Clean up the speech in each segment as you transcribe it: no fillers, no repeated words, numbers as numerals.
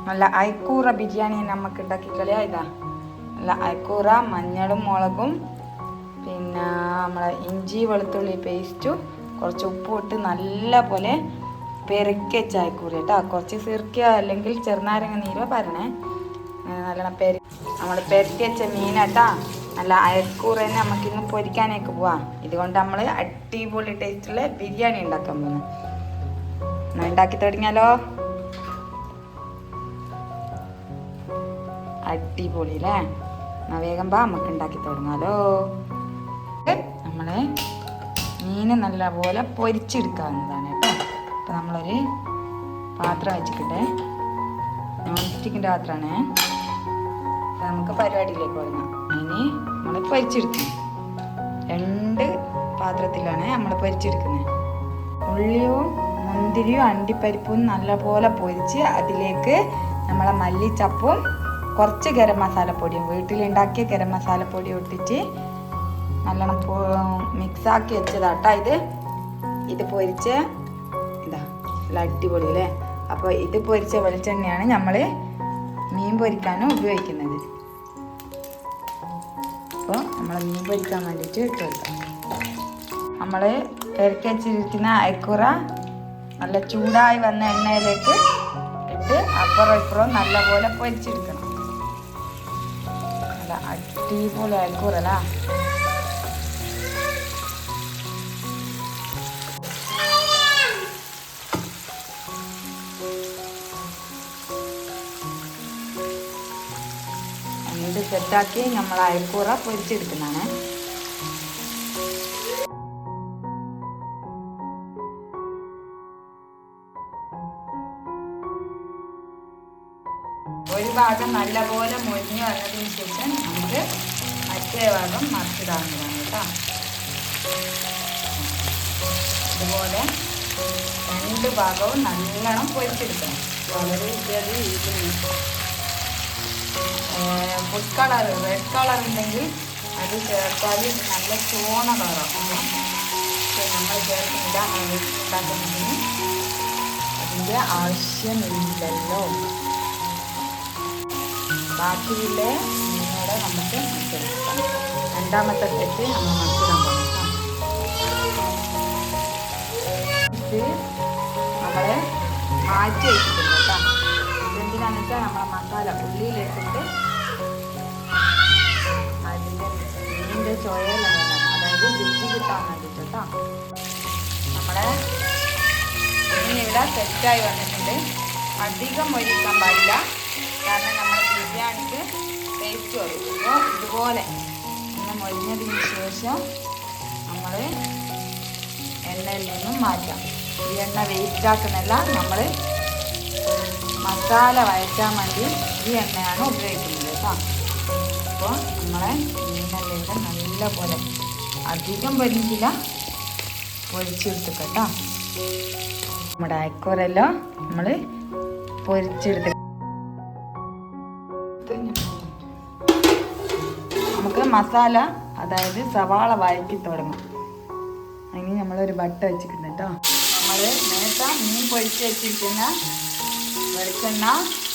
നല്ല അയക്കൂറ ബിരിയാണി നമുക്ക് ഉണ്ടാക്കിക്കളിയാ. ഇതാ നല്ല അയക്കൂറ, മഞ്ഞളും മുളകും, പിന്നെ നമ്മളെ ഇഞ്ചി വെളുത്തുള്ളി പേസ്റ്റും കുറച്ച് ഉപ്പും ഇട്ട് നല്ല പോലെ പെരക്കി വെച്ച അയക്കൂറ കേട്ടോ. കുറച്ച് സിർക്കുക അല്ലെങ്കിൽ ചെറുനാരങ്ങ നീരോ പറഞ്ഞേ. നല്ലോണം നമ്മൾ പെരക്കി വെച്ച മീനാട്ടാ. നല്ല അയക്കൂറ തന്നെ നമുക്കിന്ന് പൊരിക്കാനേക്ക് പോവാം. ഇതുകൊണ്ട് നമ്മൾ അടിപൊളി ടേസ്റ്റുള്ള ബിരിയാണി ഉണ്ടാക്കാൻ പോകുന്നു. എന്നാൽ ഉണ്ടാക്കി തുടങ്ങിയാലോ. അടിപൊളി അല്ലേ. എന്നാൽ വേഗം നമുക്ക് ഉണ്ടാക്കി തുടങ്ങാലോ. നമ്മൾ മീൻ നല്ലപോലെ പൊരിച്ചെടുക്കാവുന്നതാണ് കേട്ടോ. അപ്പോൾ നമ്മളൊരു പാത്രം വെച്ചിട്ടെ, നോൺ സ്റ്റിക്കിൻ്റെ പാത്രമാണ്. അപ്പോൾ നമുക്ക് പരിപാടിയിലേക്ക് തുടങ്ങാം. അതിന് നമ്മൾ പൊരിച്ചെടുക്കണം. 2 പാത്രത്തിലാണ് നമ്മൾ പൊരിച്ചെടുക്കുന്നത്. ഉള്ളിയും മുന്തിരിയും അണ്ടിപ്പരിപ്പും നല്ലപോലെ പൊരിച്ച് അതിലേക്ക് നമ്മളെ മല്ലിച്ചപ്പും കുറച്ച് ഗരം മസാലപ്പൊടിയും, വീട്ടിലുണ്ടാക്കിയ ഗരം മസാലപ്പൊടി ഇട്ടിട്ട് നല്ലോണം മിക്സാക്കി വെച്ചതാട്ടാ. ഇത് പൊരിച്ച് ഇതാ നല്ല അടിപൊളി അല്ലേ. അപ്പോൾ ഇത് പൊരിച്ച വെളിച്ചെണ്ണയാണ് നമ്മൾ മീൻ പൊരിക്കാനും ഉപയോഗിക്കുന്നത്. അപ്പോൾ നമ്മൾ മീൻ പൊരിക്കാൻ വേണ്ടിയിട്ട് ഇട്ട് കൊടുക്കാം. നമ്മൾ പെരക്കി വെച്ചിരിക്കുന്ന അയക്കൂറ നല്ല ചൂടായി വന്ന എണ്ണയിലേക്ക് ഇട്ട് അപ്പുറം ഇപ്പുറം നല്ലപോലെ പൊരിച്ചെടുക്കണം. നല്ല അടിപൊളി അയക്കൂറല്ല. ഇത് സെറ്റാക്കി നമ്മൾ അയക്കൂറ പൊരിച്ചെടുക്കുന്നതാണ്. ഒരു ഭാഗം നല്ലപോലെ മൊരിഞ്ഞ് വന്നതിന് ശേഷം നമുക്ക് മറ്റേ ഭാഗം മറിച്ചിടാവുന്നതാണ് കേട്ടോ. ഇതുപോലെ 2 ഭാഗവും നല്ലോണം പൊരിച്ചെടുക്കണം. വളരെ ഫുഡ് കളർ, റെഡ് കളർ ഉണ്ടെങ്കിൽ അത് ചേർത്താൽ നല്ല ചുവന്ന കളറാണ്. പക്ഷെ നമ്മൾ ചേർക്കുന്നില്ല. ഉണ്ടാക്കുന്നതിന് അതിൻ്റെ ആവശ്യമില്ലല്ലോ. ബാക്കിയുള്ള മീനോടെ നമുക്ക് മറിച്ചെടുക്കാം. 2ാമത്തെ സെറ്റ് നമ്മൾ മറിച്ചിടാൻ പോകും. ഇത് നമ്മൾ മാറ്റി വെച്ചിട്ടുണ്ട് കേട്ടോ. ഇതെന്തിനാന്ന് വെച്ചാൽ നമ്മളെ മസാല ഉള്ളിയിലിട്ടിട്ട് അതിൻ്റെ മീനിൻ്റെ ചുവയിലാണ്, അതായത് രുചി കിട്ടാൻ വേണ്ടിയിട്ട് കേട്ടോ. നമ്മളെ മീൻ ഇവിടെ സെറ്റായി വന്നിട്ടുണ്ട്. അധികം മൊരിക്കാൻ പാടില്ല, കാരണം നമ്മൾ ബിരിയാണിക്ക് ടേസ്റ്റ് വരും. അപ്പോൾ ഇതുപോലെ ഒന്ന് മൊരിഞ്ഞതിന് ശേഷം നമ്മൾ എണ്ണയിൽ നിന്നും മാറ്റാം. ഈ എണ്ണ വേസ്റ്റ് ആക്കുന്നില്ല, നമ്മൾ മസാല വഴറ്റാൻ വേണ്ടി ഈ എണ്ണയാണ് ഉപയോഗിക്കുന്നത് കേട്ടോ. അപ്പോൾ നമ്മളെ മീനെല്ലാം നല്ല പോലെ അധികം പൊരിഞ്ഞില്ല, പൊരിച്ചെടുത്ത് കേട്ടോ. നമ്മുടെ അയക്കൂറെല്ലാം നമ്മൾ പൊരിച്ചെടുത്ത് നമുക്ക് മസാല, അതായത് സവാള വഴറ്റി തുടങ്ങും. അതിന് നമ്മളൊരു ബട്ട വെച്ചിട്ടുണ്ട് കേട്ടോ. നമ്മൾ നേരത്തെ മീൻ പൊരിച്ച് വെച്ചിരിക്കുന്ന വെളിച്ചെണ്ണ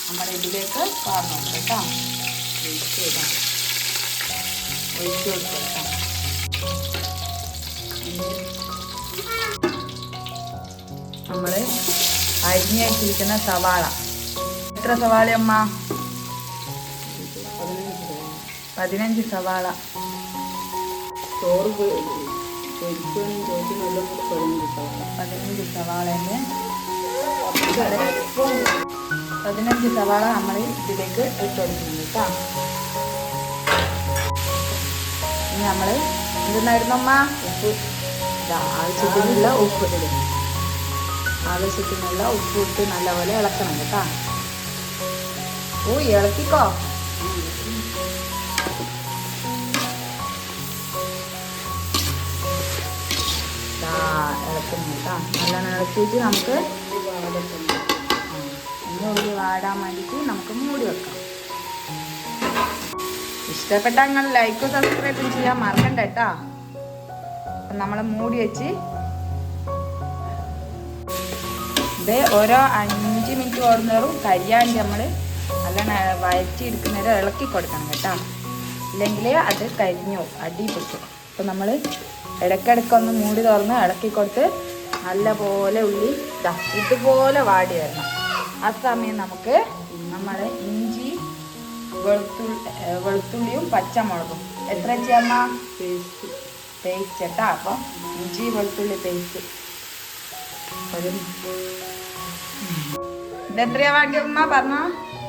നമ്മുടെ ഇതിലേക്ക് പാർന്നു കേട്ടോ. ഒഴിച്ച് കൊടുക്കാം. നമ്മൾ അരിഞ്ഞ് വെച്ചിരിക്കുന്ന സവാള, എത്ര സവാളയമ്മ? 15 സവാള. 15 സവാളേൻ്റെ 15 സവാള നമ്മൾ ഇതിലേക്ക് ഇട്ട് കൊടുക്കുന്നുണ്ട് കേട്ടോ. ഇനി നമ്മൾ എന്തെന്നായിരുന്നമ്മ? ഉപ്പ്, ആവശ്യത്തിനുള്ള ഉപ്പ് ഇടും. ആവശ്യത്തിനുള്ള ഉപ്പ് ഇട്ട് നല്ലപോലെ ഇളക്കണം കേട്ടോ. ഓ, ഇളക്കിക്കോ. ഇളക്കുന്നു കേട്ടോ. നല്ലോണം ഇളക്കിയിട്ട് നമുക്ക് ഉള്ളി വാടാൻ വേണ്ടിയിട്ട് നമുക്ക് മൂടി വെക്കാം. ഇഷ്ടപ്പെട്ട നിങ്ങൾ ലൈക്കും സബ്സ്ക്രൈബും ചെയ്യാൻ മറക്കണ്ട കേട്ടോ. അപ്പം നമ്മൾ മൂടി വെച്ച് ഇത് ഓരോ 5 മിനിറ്റ് ഓടുന്നവരും കരിയാണ്ട് നമ്മൾ നല്ല വഴറ്റി എടുക്കുന്നവരെ ഇളക്കി കൊടുക്കണം കേട്ടോ. ഇല്ലെങ്കിൽ അത് കരിഞ്ഞു അടി പൊട്ടും. അപ്പോൾ നമ്മൾ ഇടയ്ക്കിടയ്ക്കൊന്ന് മൂടി തുറന്ന് ഇളക്കി കൊടുത്ത് നല്ലപോലെ ഉള്ളി ഇതുപോലെ വാടി വരണം. ആ സമയം നമുക്ക് നമ്മൾ ഇഞ്ചി വെളുത്തുള്ളിയും പച്ചമുളകും എത്ര ചെയ്യാമ്മ പേസ്റ്റ് കേട്ടോ. അപ്പം ഇഞ്ചി വെളുത്തുള്ളി പേസ്റ്റ് ഒരു ഇതെത്രയാ വേണ്ടി ഉമ്മ പറഞ്ഞോ?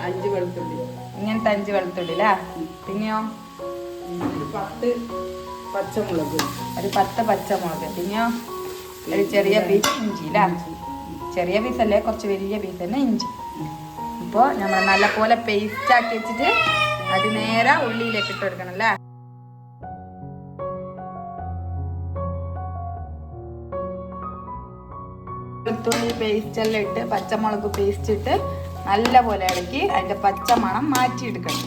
5 വെളുത്തുള്ളി, ഇങ്ങനത്തെ 5 വെളുത്തുള്ളി അല്ലേ. പിന്നെയോ 10 പച്ചമുളക്, ഒരു 10 പച്ചമുളക്. പിന്നെയോ ഒരു ചെറിയ പീസ് ഇഞ്ചി അല്ലേ. ചെറിയ പീസല്ലേ, കുറച്ച് വലിയ പീസ് തന്നെ ഇഞ്ചി. ഇപ്പോൾ നമ്മൾ നല്ലപോലെ പേസ്റ്റ് ആക്കി വെച്ചിട്ട് അത് നേരെ ഉള്ളിയിലേക്ക് ഇട്ട് കൊടുക്കണം അല്ലേ. വെളുത്തുള്ളി പേസ്റ്റ് എല്ലാം ഇട്ട് പച്ചമുളക് പേസ്റ്റ് ഇട്ട് നല്ലപോലെ ഇളക്കി അതിൻ്റെ പച്ചമണം മാറ്റിയെടുക്കണം.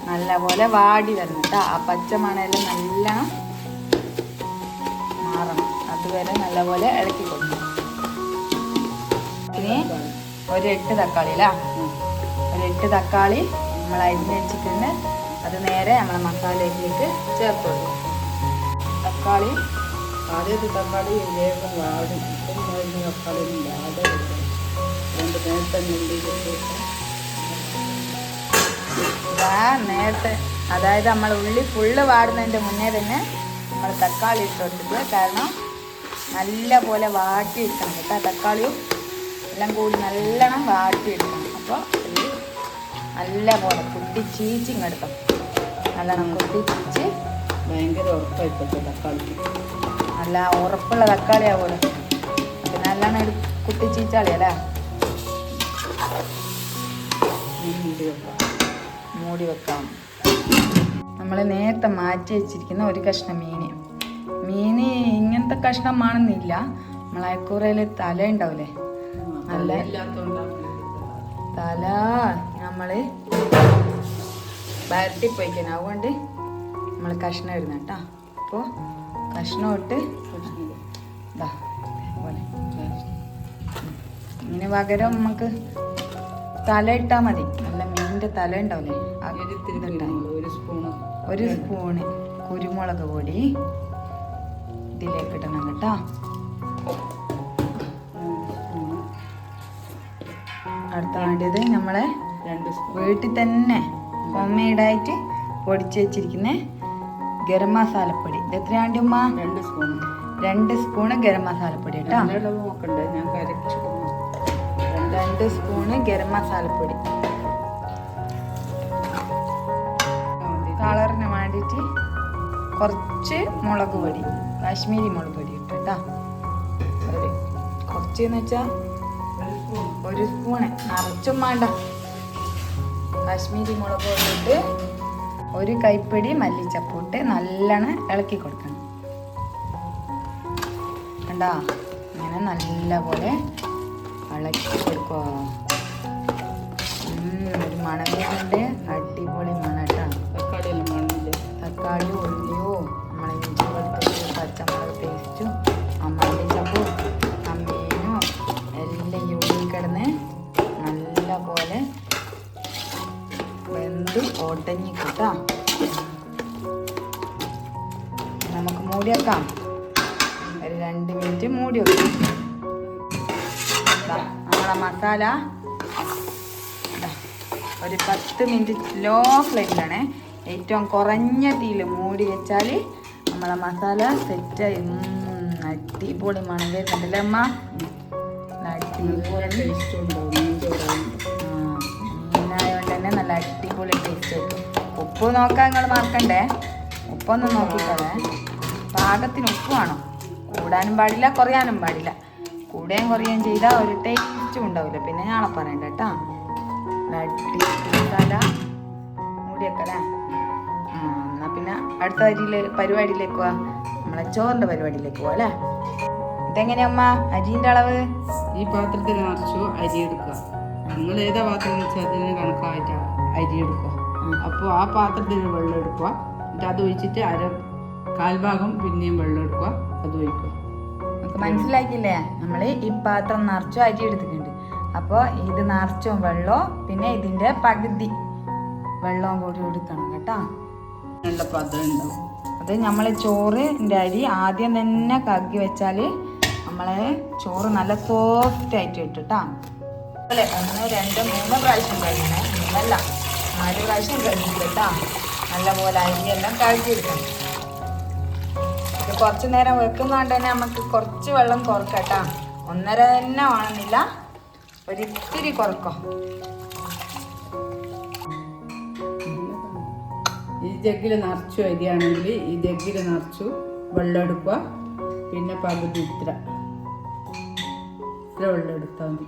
നല്ലപോലെ വാടി വരണം കേട്ടോ. ആ പച്ചമണമെല്ലാം നല്ലോണം മാറണം. അതുവരെ നല്ലപോലെ ഇളക്കി കൊടുക്കണം. ഇനി ഒരു 8 തക്കാളി അല്ലേ. ഒരു 8 തക്കാളി നമ്മൾ അരിഞ്ഞ് വെച്ചിട്ടുണ്ട്. അത് നേരെ നമ്മളെ മസാലയിലേക്ക് ചേർത്ത് കൊടുക്കും. തക്കാളി ആദ്യത്തെ തക്കാളി വേഗം വാടും. തക്കാളി നേരത്തെ, അതായത് നമ്മൾ ഉള്ളി ഫുള്ള് വാടുന്നതിൻ്റെ മുന്നേ തന്നെ നമ്മൾ തക്കാളി ഇട്ട് കൊടുത്തിട്ട്, കാരണം നല്ല പോലെ വാട്ടിയെടുക്കണം കേട്ടോ. തക്കാളിയും എല്ലാം കൂടി നല്ലോണം വാട്ടിയെടുക്കണം. അപ്പോൾ നല്ല പോലെ കുട്ടിച്ചീച്ചിങ്ങെടുക്കണം. നല്ലോണം കുട്ടിച്ചീച്ച് ഭയങ്കര ഉറപ്പായിപ്പോഴത്തെ തക്കാളി, നല്ല ഉറപ്പുള്ള തക്കാളി ആവുമല്ലോ. പിന്നെ നല്ലോണം കുട്ടിച്ചീച്ചാളിയല്ലേ. മൂടി വെക്കാം. നമ്മൾ നേരത്തെ മാറ്റി വെച്ചിരിക്കുന്ന ഒരു കഷ്ണം മീൻ ഇങ്ങനത്തെ കഷ്ണമാണെന്നില്ല. നമ്മളെ അയക്കൂറയിൽ തല ഉണ്ടാവില്ലേ, നല്ല തല നമ്മൾ വരട്ടിപ്പോയിക്കണം. അതുകൊണ്ട് നമ്മൾ കഷ്ണം ഇടുന്ന കേട്ടോ. അപ്പോൾ കഷ്ണം ഇട്ട് ഇതാ പോലെ ഇങ്ങനെ പകരം നമുക്ക് തല ഇട്ടാൽ മതി. നല്ല മീനിൻ്റെ തല ഉണ്ടാവില്ലേ, ഒരു സ്പൂണ് കുരുമുളക് പൊടി ഇതിലേക്ക് ഇടണം കേട്ടോ. അടുത്ത വേണ്ടത് നമ്മളെ വീട്ടിൽ തന്നെ ഹോം മെയ്ഡായിട്ട് പൊടിച്ച് വെച്ചിരിക്കുന്ന ഗരം മസാലപ്പൊടി. ഇത് എത്രയാണ്ട് ഉമ്മ? 2 സ്പൂണ് ഗരം മസാലപ്പൊടി കേട്ടോ. 2 സ്പൂണ് ഗരം മസാലപ്പൊടി. കളറിന് വേണ്ടിയിട്ട് കുറച്ച് മുളക് പൊടി, കാശ്മീരി മുളക് പൊടി ഇട്ട് കേട്ടോ. കുറച്ചെന്ന് വെച്ചാൽ 1 സ്പൂണ്, നിറച്ചും വേണ്ട. കാശ്മീരി മുളക് പൊടി ഇട്ട് 1 കൈപ്പിടി മല്ലിച്ചപ്പ് ഇട്ട് നല്ലോണം ഇളക്കി കൊടുക്കണം. കണ്ടാ, ഇങ്ങനെ നല്ലപോലെ ഇളക്കി കൊടുക്കുക. ഒരു മണം വരുന്നുണ്ട്, അടിപൊളി മണം കേട്ടോ. തക്കാളി ഉള്ളിയോ നമ്മളെ ഇഞ്ചി വെളുത്തുള്ളി പച്ചമുളക് പേസ്റ്റും മല്ലിച്ചപ്പും മീനും എല്ലാം ഈ ഉള്ളിൽ കിടന്ന് നല്ലപോലെ വെന്ത് ഒടഞ്ഞി കേട്ടോ. നമുക്ക് മൂടി വെക്കാം. ഒരു 2 മിനിറ്റ് മൂടി വെക്കാം. നമ്മളെ മസാല ഒരു 10 മിനിറ്റ് ലോ ഫ്ലെയിമിലാണ്, ഏറ്റവും കുറഞ്ഞ തീയിൽ മൂടി വെച്ചാൽ നമ്മളെ മസാല സെറ്റായി. അടിപൊളി മണം വരുന്നുണ്ടല്ലേ അമ്മ. അടിപൊളി മീനായതുകൊണ്ട് തന്നെ നല്ല അടിപൊളി ടേസ്റ്റ് കിട്ടും. ഉപ്പ് നോക്കാൻ നിങ്ങൾ മറക്കണ്ടേ, ഉപ്പൊന്നും നോക്കിക്കോളെ. പാകത്തിന് ഉപ്പ് വേണം, കൂടാനും പാടില്ല കുറയാനും പാടില്ല. കൂടുകയും കുറയുകയും ചെയ്താൽ ഒരു ടേസ്റ്റും ഉണ്ടാവില്ല. പിന്നെ ഞാളെ പറയണ്ട കേട്ടോ. മസാല മൂടി വെക്കല്ലേ. എന്നാൽ പിന്നെ അടുത്ത പരിപാടിയിലേക്ക് പോവാ. നമ്മളെ ചോറിൻ്റെ പരിപാടിയിലേക്ക് പോവാ അല്ലേ. ഇതെങ്ങനെയാ അമ്മ അരിൻ്റെ അളവ്? ഈ പാത്രത്തിൽ നിറച്ചു അരി എടുക്കുക. നിങ്ങൾ ഏതാ പാത്രം വെച്ചാൽ അതിന് കണക്കായിട്ട് അരി എടുക്കുക. അപ്പോൾ ആ പാത്രത്തിൽ വെള്ളം എടുക്കുക. എന്നിട്ട് അത് ഒഴിച്ചിട്ട് കാൽഭാഗം പിന്നെയും വെള്ളം എടുക്കുക, അത് ഒഴിക്കുക. നമുക്ക് മനസ്സിലാക്കില്ലേ? നമ്മൾ ഈ പാത്രം നിറച്ചും അരി എടുത്തിട്ടുണ്ട്. അപ്പോൾ ഇത് നിറച്ചും വെള്ളവും പിന്നെ ഇതിൻ്റെ പകുതി വെള്ളവും കൂടി എടുക്കണം കേട്ടോ. നല്ല പതം ഉണ്ടാവും. അത് നമ്മൾ ചോറിൻ്റെ അരി ആദ്യം തന്നെ കഴുകി വെച്ചാൽ നമ്മളെ ചോറ് നല്ല സോഫ്റ്റ് ആയിട്ട് കിട്ടും കേട്ടോ. അല്ലേ 1, 2, 3 പ്രാവശ്യം കഴുകണേ, 3 4 പ്രാവശ്യം കഴുകില്ല കേട്ടോ. നല്ലപോലെ അരിയെല്ലാം കഴുകിയെടുക്കണം. ഇത് കുറച്ച് നേരം വെക്കുന്നതുകൊണ്ട് തന്നെ നമുക്ക് കുറച്ച് വെള്ളം കുറക്കാം കേട്ടോ. 1.5 തന്നെ വേണമെന്നില്ല, ഒരിത്തിരി കുറക്കാം. ഈ ജഗ്ഗിൽ നിറച്ചു അരിയാണെങ്കിൽ ഈ ജഗ്ഗിൽ നിറച്ചു വെള്ളം എടുക്കുക, പിന്നെ പകുതി ഇത്ര വെള്ളം എടുത്താൽ മതി.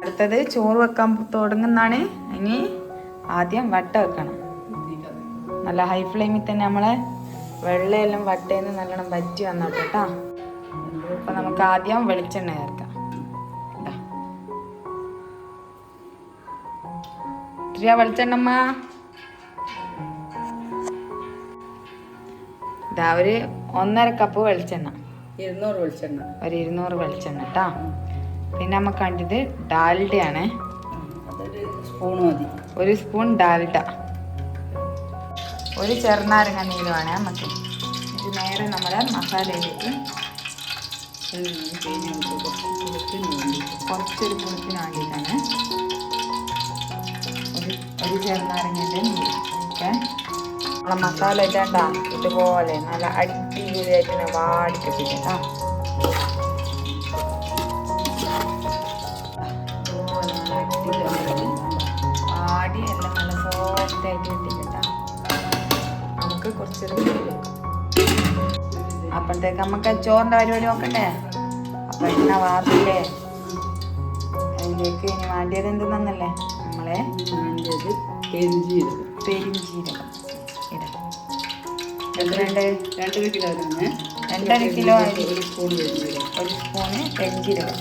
അടുത്തത് ചോറ് വെക്കാൻ തുടങ്ങുന്നതാണ്. ഇനി ആദ്യം വട്ട വെക്കണം. നല്ല ഹൈ ഫ്ലെയിമിൽ തന്നെ നമ്മളെ വെള്ളയെല്ലാം വട്ടേന്ന് നല്ലോണം വറ്റി വന്നോട്ടെ കേട്ടോ. അപ്പം നമുക്ക് ആദ്യം വെളിച്ചെണ്ണ ചേർക്കാം. വെളിച്ചെണ്ണമ്മ ഇതാ ഒരു 1.5 കപ്പ് വെളിച്ചെണ്ണ, 200 വെളിച്ചെണ്ണ, ഒരു 200 വെളിച്ചെണ്ണ കേട്ടോ. പിന്നെ നമുക്ക് കണ്ടത് ഡാൽഡയാണ്, അതൊരു സ്പൂൺ മതി. 1 സ്പൂൺ ഡാൽഡ, 1 ചെറുനാരങ്ങ നീരുമാണ് നമുക്ക്. ഇത് നേരെ നമ്മുടെ മസാലയിലേക്ക് കുറച്ചൊരു പുളിപ്പിന് വേണ്ടിയിട്ടാണ്. ഒരു ചെറുനാരങ്ങൻ്റെ നീര്. ഓക്കെ, നമ്മളെ മസാല ഇട്ടണ്ട ഇതുപോലെ നല്ല അടിപൊളിയായിട്ട് വാടി കിട്ടിട്ടാ. വാടി എല്ലാം നല്ല സോഫ്റ്റ് ആയിട്ട് കിട്ടിട്ടാ. നമുക്ക് കുറച്ചൊരു അപ്പോഴത്തേക്ക് നമുക്ക് ചോറിൻ്റെ പരിപാടി നോക്കണ്ടേ. അപ്പം എണ്ണ വാർത്തില്ലേ, അതിലേക്ക് ഇനി വേണ്ടിയത് എന്തെന്നല്ലേ നമ്മളെ വേണ്ടത് പെരിഞ്ജീരകം. പെരിഞ്ജീരകം ഇടാം. 2 കിലോനാണ് 2.5 കിലോ അരി, 1 സ്പൂൺ പെരിഞ്ജീരകം, 1 സ്പൂണ് പെരിഞ്ജീരകം.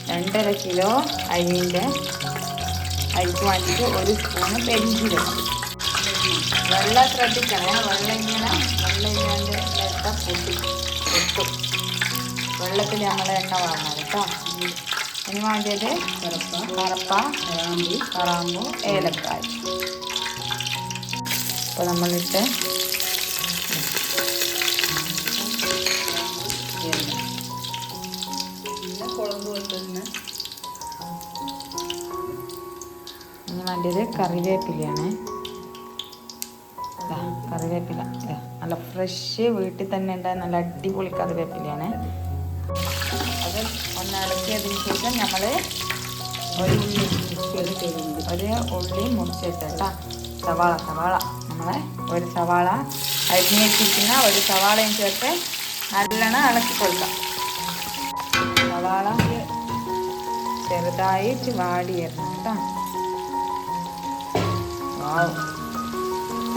2.5 കിലോ അരിക്ക് വേണ്ടിയിട്ട് 1 സ്പൂണ് പെരിഞ്ജീരകം. വെള്ളം ശ്രദ്ധിക്കണേ, വെള്ളം ഇല്ലാണ്ട് എല്ലാം പൊട്ടും. വെള്ളത്തിൽ നമ്മൾ എണ്ണ വാങ്ങാം കേട്ടോ. ഇനി വേണ്ടിയത് കറപ്പ, കറാമ്പു, ഏലക്കായ. അപ്പോൾ നമ്മളിട്ട് ഇനി വേണ്ടിയത് കറിവേപ്പിലയാണ്. കറിവേപ്പില നല്ല ഫ്രഷ് വീട്ടിൽ തന്നെ ഉണ്ടായ നല്ല അടിപൊളി കറിവേപ്പിലയാണ്. അത് ഒന്ന് ഇളക്കിയതിന് ശേഷം നമ്മൾ ഒരു ഉള്ളി മുറിച്ചിട്ടാ. സവാള നമ്മളെ ഒരു സവാള അരിഞ്ഞ് വെച്ചിരിക്കുന്ന ഒരു സവാളയും ചേർത്ത് നല്ലോണം ഇളക്കി കൊടുക്കാം. സവാള ചെറുതായിട്ട് വാടി വരണം കേട്ടോ.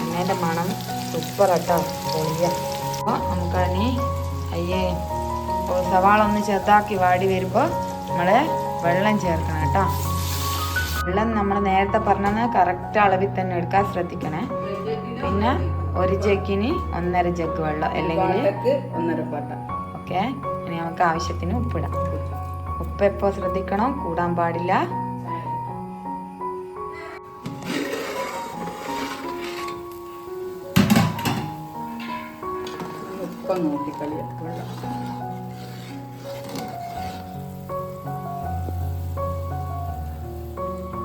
എണ്ണേൻ്റെ മണം സൂപ്പർ കേട്ടോ, പൊളിയ. അപ്പോൾ നമുക്കതിന് സവാള ഒന്ന് ചെറുതാക്കി വാടി വരുമ്പോൾ നമ്മൾ വെള്ളം ചേർക്കണം കേട്ടോ. വെള്ളം നമ്മൾ നേരത്തെ പറഞ്ഞത് കറക്റ്റ് അളവിൽ തന്നെ എടുക്കാൻ ശ്രദ്ധിക്കണേ. പിന്നെ 1 ജഗ്ഗിന് 1.5 ജഗ് വെള്ളം, അല്ലെങ്കിൽ 1.5 പാട്ട. ഓക്കെ, ഇനി നമുക്ക് ആവശ്യത്തിന് ഉപ്പിടാം. ഉപ്പ് എപ്പോൾ ശ്രദ്ധിക്കണം, കൂടാൻ പാടില്ല. ഉപ്പം നോക്കിക്കളിയാ വെള്ളം.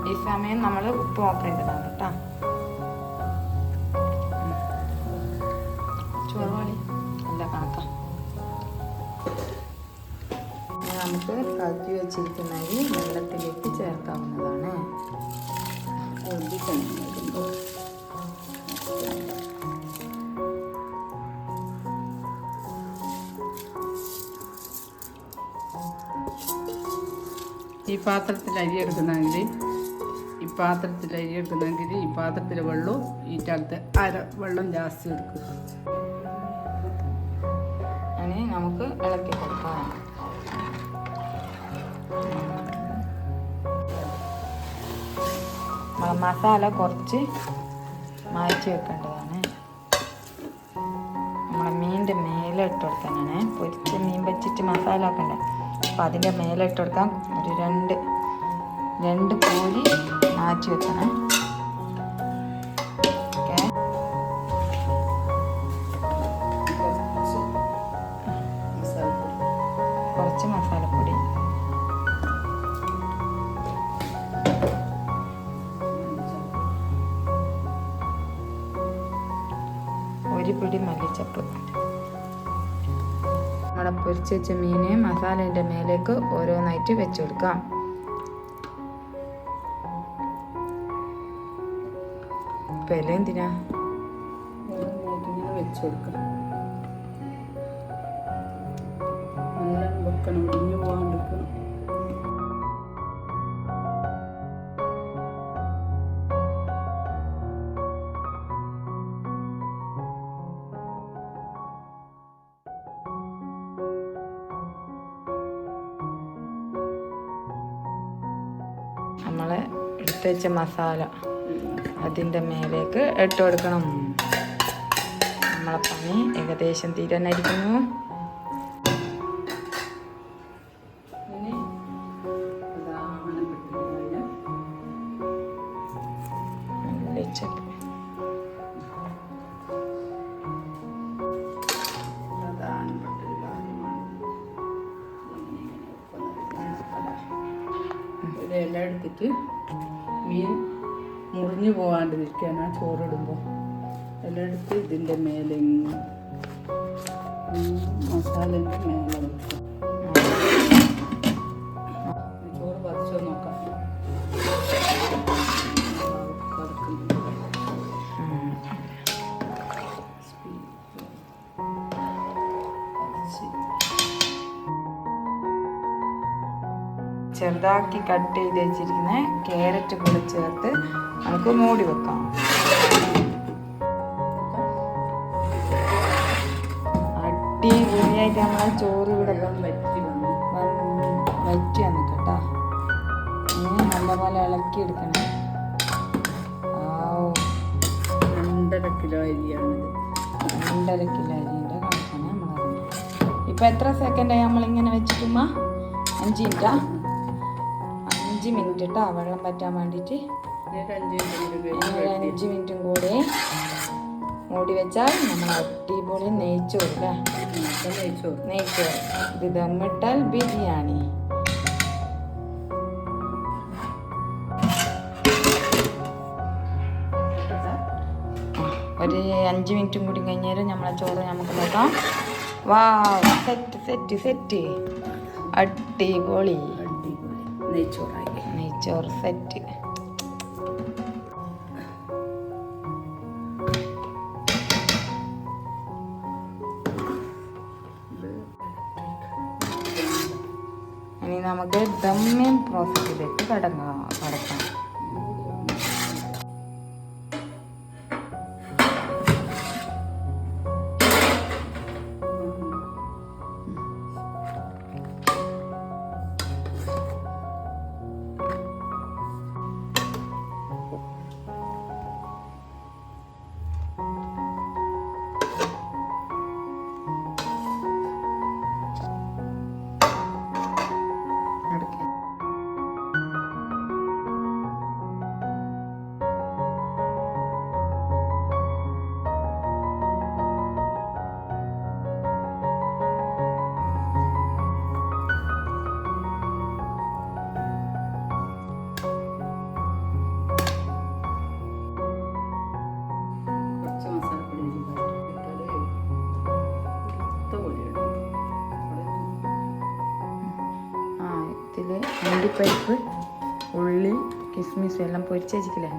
ഈ സമയം നമ്മൾ ഉപ്പ് നോക്കേണ്ടതാണ് കേട്ടോ. ചോറുവാളി നല്ല കണക്കാം. നമുക്ക് കഴുകി വെച്ചിരിക്കുന്ന അരി വെള്ളത്തിലേക്ക് ചേർക്കാവുന്നതാണ്. ഈ പാത്രത്തിൽ അരി എടുക്കുന്നെങ്കിൽ ഈ പാത്രത്തിൽ വെള്ളവും ഈ ചാലത്ത് വെള്ളം ജാസ്തി എടുക്കും. അങ്ങനെ നമുക്ക് ഇളക്കി കൊടുക്കാം. മസാല കുറച്ച് മാറ്റി വെക്കേണ്ടതാണ്. നമ്മളെ മീനിൻ്റെ മേലെ ഇട്ട് കൊടുക്കാനാണ്. പൊരിച്ച മീൻ വെച്ചിട്ട് മസാല ആക്കണ്ടേ, അപ്പോൾ അതിൻ്റെ മേലെ ഇട്ട് കൊടുക്കാൻ ഒരു രണ്ട് കോരി മാറ്റി വെക്കണം. ഓക്കെ, കുറച്ച് മസാലപ്പൊടി, ഒരു പിടി മല്ലിച്ചപ്പ്. നമ്മുടെ പൊരിച്ച് വെച്ച മീന് മസാലേൻ്റെ മേലേക്ക് ഓരോന്നായിട്ട് വെച്ച് കൊടുക്കാം. ഇപ്പം ഇല എന്തിനാ വെച്ച് കൊടുക്കാം. നല്ല വെക്കണം, ഇടിഞ്ഞു പോകാണ്ടിരിക്കണം. നമ്മളെ എടുത്ത് വെച്ച മസാല അതിൻ്റെ മേലേക്ക് ഇട്ട് കൊടുക്കണം. നമ്മളെ പണി ഏകദേശം തീരാനായിരിക്കുന്നു. ഇനി മല്ലിച്ചപ്പ്, ഒരു ഇല എടുത്തിട്ട് മീൻ മുറിഞ്ഞു പോകാണ്ടിരിക്കാനാ ചോറിടുമ്പോൾ ഇല എടുത്ത് ഇതിൻ്റെ മേലെ മസാലേൻ്റെ മേലെ വെക്കുക. ചോറ് പറിച്ചോ നോക്കാം. ചെറുതാക്കി കട്ട് ചെയ്ത് വെച്ചിരിക്കുന്ന ക്യാരറ്റ് കൂടെ ചേർത്ത് നമുക്ക് മൂടി വെക്കാം. അടിപൊളിയായിട്ട് നമ്മളെ ചോറ് ഇവിടെ വറ്റി വന്നിട്ട് കേട്ടോ. ഇനി നല്ലപോലെ ഇളക്കിയെടുക്കണം. 2.5 കിലോ അരിയാണിത്. 2.5 കിലോ അരിയുടെ കണക്കാണ് നമ്മൾ. ഇപ്പം എത്ര സെക്കൻഡായി നമ്മളിങ്ങനെ വെച്ചിട്ടുമ്മ? 5 മിനിറ്റാ? 5 മിനിറ്റ് കേട്ടോ, വെള്ളം പറ്റാൻ വേണ്ടിയിട്ട്. 5 മിനിറ്റും കൂടി മൂടി വെച്ചാൽ നമ്മൾ അടിപൊളി നെയ്ച്ചോറ് അല്ലേ? നെയ്ച്ചോറ്. ഇത് ദമ്മിട്ടാൽ ബിരിയാണി. ഒരു 5 മിനിറ്റും കൂടി കഴിഞ്ഞാൽ നമ്മളെ ചോറ് നമുക്ക് നോക്കാം. വാ, സെറ്റ് അടിപൊളി നെയ്ച്ചോറ് സെറ്റ്. ഇനി നമുക്ക് ദമ്മിൻ പ്രോസസ്സിലേക്ക് കടക്കാം. അണ്ടിപ്പരിപ്പ്, ഉള്ളി, കിസ്മിസ് എല്ലാം പൊരിച്ച് വെച്ചിട്ടില്ലേ,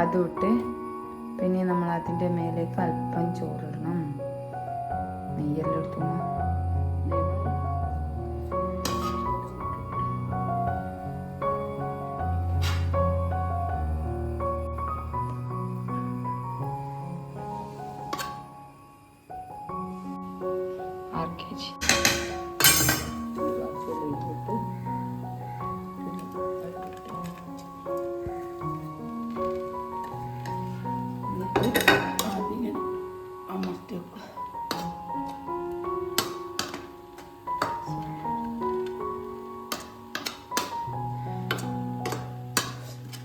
അതും ഇട്ട് പിന്നെ നമ്മൾ അതിൻ്റെ മേലേക്ക് അല്പം ചോറിടണം. നെയ്യെല്ലാം എടുത്തു.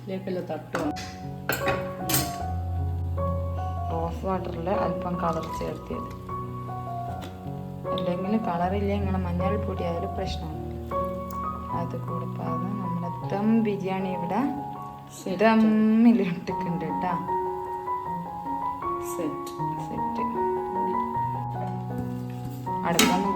ഇതിലേക്കെല്ലാം തട്ടുക. റോസ് വാട്ടറിൽ അല്പം കളർ ചേർത്തിയത്, അല്ലെങ്കിൽ കളറില്ല ഇങ്ങനെ മഞ്ഞൾപ്പൊടി ആയാലും പ്രശ്നമാണ്. അത് കൊടുക്കാതെ നമ്മുടെ ദം ബിരിയാണി ഇവിടെ ദമ്മിലിട്ടിട്ടുണ്ട് കേട്ടോ. Set set അടുപ്പൊന്നും